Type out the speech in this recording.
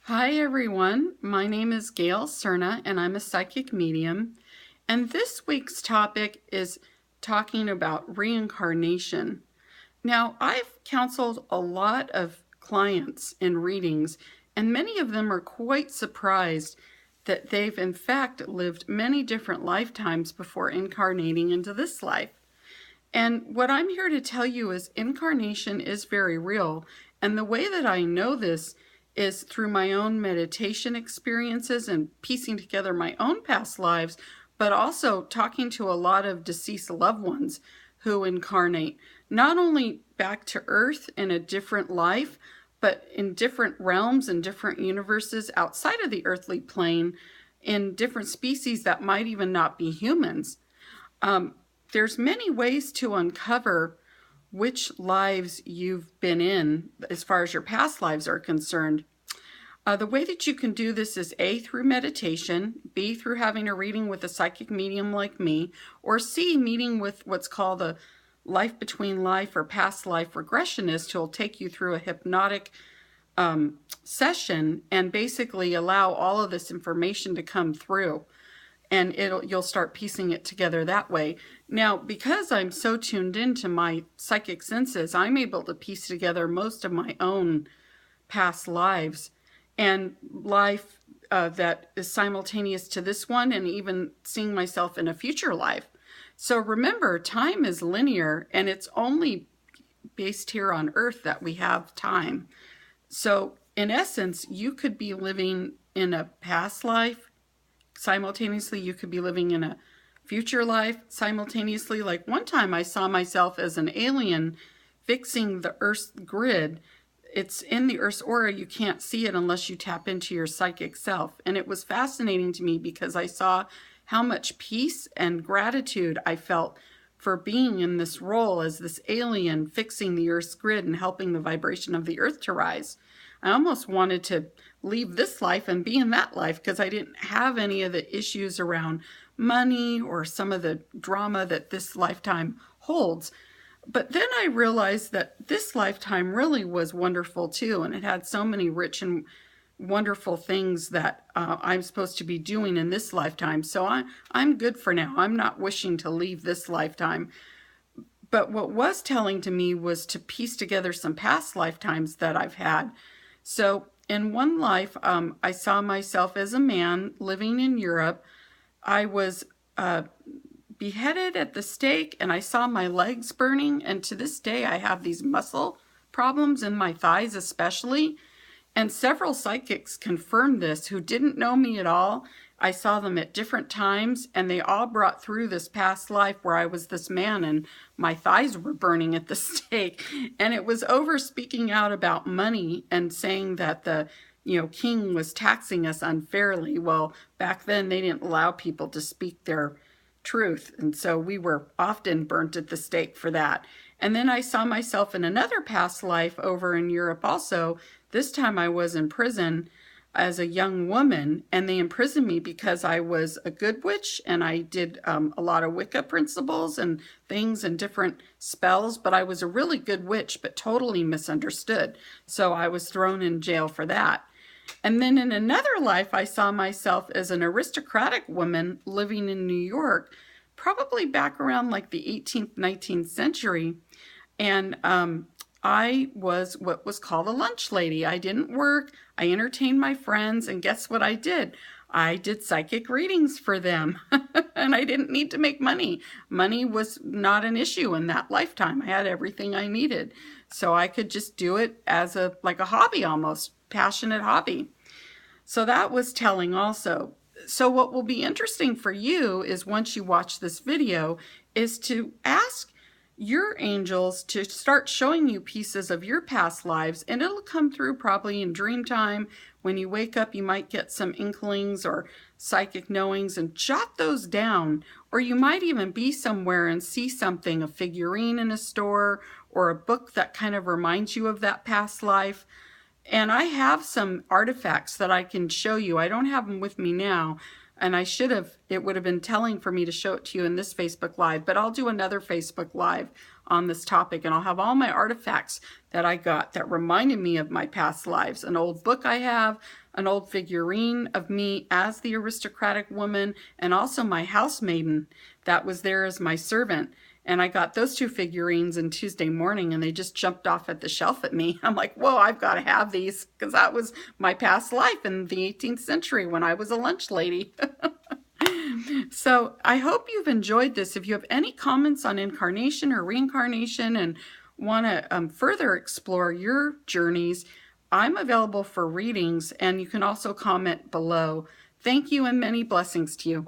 Hi everyone, my name is Gail Cerna and I'm a psychic medium, and this week's topic is talking about reincarnation. Now, I've counseled a lot of clients in readings, and many of them are quite surprised that they've in fact lived many different lifetimes before incarnating into this life. And what I'm here to tell you is incarnation is very real. And the way that I know this is through my own meditation experiences and piecing together my own past lives, but also talking to a lot of deceased loved ones who incarnate, not only back to Earth in a different life, but in different realms and different universes outside of the earthly plane, in different species that might even not be humans. There's many ways to uncover which lives you've been in as far as your past lives are concerned. The way that you can do this is A, through meditation, B, through having a reading with a psychic medium like me, or C, meeting with what's called a life between life or past life regressionist who will take you through a hypnotic session and basically allow all of this information to come through. And you'll start piecing it together that way. Now, because I'm so tuned into my psychic senses, I'm able to piece together most of my own past lives and life that is simultaneous to this one, and even seeing myself in a future life. So remember, time is linear, and it's only based here on Earth that we have time. So in essence, you could be living in a past life simultaneously. You could be living in a future life simultaneously. Like one time I saw myself as an alien fixing the Earth's grid. It's in the Earth's aura. You can't see it unless you tap into your psychic self. And it was fascinating to me because I saw how much peace and gratitude I felt for being in this role as this alien fixing the Earth's grid and helping the vibration of the Earth to rise. I almost wanted to leave this life and be in that life because I didn't have any of the issues around money or some of the drama that this lifetime holds. But then I realized that this lifetime really was wonderful too, and it had so many rich and wonderful things that I'm supposed to be doing in this lifetime. So I'm good for now. I'm not wishing to leave this lifetime. But what was telling to me was to piece together some past lifetimes that I've had. So in one life, I saw myself as a man living in Europe. I was beheaded at the stake, and I saw my legs burning. And to this day, I have these muscle problems in my thighs especially. And several psychics confirmed this who didn't know me at all. I saw them at different times, and they all brought through this past life where I was this man and my thighs were burning at the stake. And it was over speaking out about money and saying that the king was taxing us unfairly. Well, back then they didn't allow people to speak their truth, and so we were often burnt at the stake for that. And then I saw myself in another past life over in Europe also. This time I was in prison as a young woman, and they imprisoned me because I was a good witch and I did a lot of Wicca principles and things and different spells, but I was a really good witch, but totally misunderstood. So I was thrown in jail for that. And then in another life, I saw myself as an aristocratic woman living in New York, probably back around like the 18th, 19th century. And I was what was called a lunch lady. I didn't work. I entertained my friends. And guess what I did? I did psychic readings for them. And I didn't need to make money. Money was not an issue in that lifetime. I had everything I needed. So I could just do it as like a hobby, almost passionate hobby. So that was telling also. So what will be interesting for you is once you watch this video is to ask your angels to start showing you pieces of your past lives, and it'll come through probably in dream time. When you wake up, you might get some inklings or psychic knowings, and jot those down. Or you might even be somewhere and see something, a figurine in a store or a book that kind of reminds you of that past life. And I have some artifacts that I can show you. I don't have them with me now, and I should have. It would have been telling for me to show it to you in this Facebook Live, but I'll do another Facebook Live on this topic, and I'll have all my artifacts that I got that reminded me of my past lives. An old book I have, an old figurine of me as the aristocratic woman, and also my housemaiden that was there as my servant. And I got those two figurines on Tuesday morning, and they just jumped off at the shelf at me. I'm like, whoa, I've got to have these, because that was my past life in the 18th century when I was a lunch lady. So I hope you've enjoyed this. If you have any comments on incarnation or reincarnation and want to further explore your journeys, I'm available for readings, and you can also comment below. Thank you and many blessings to you.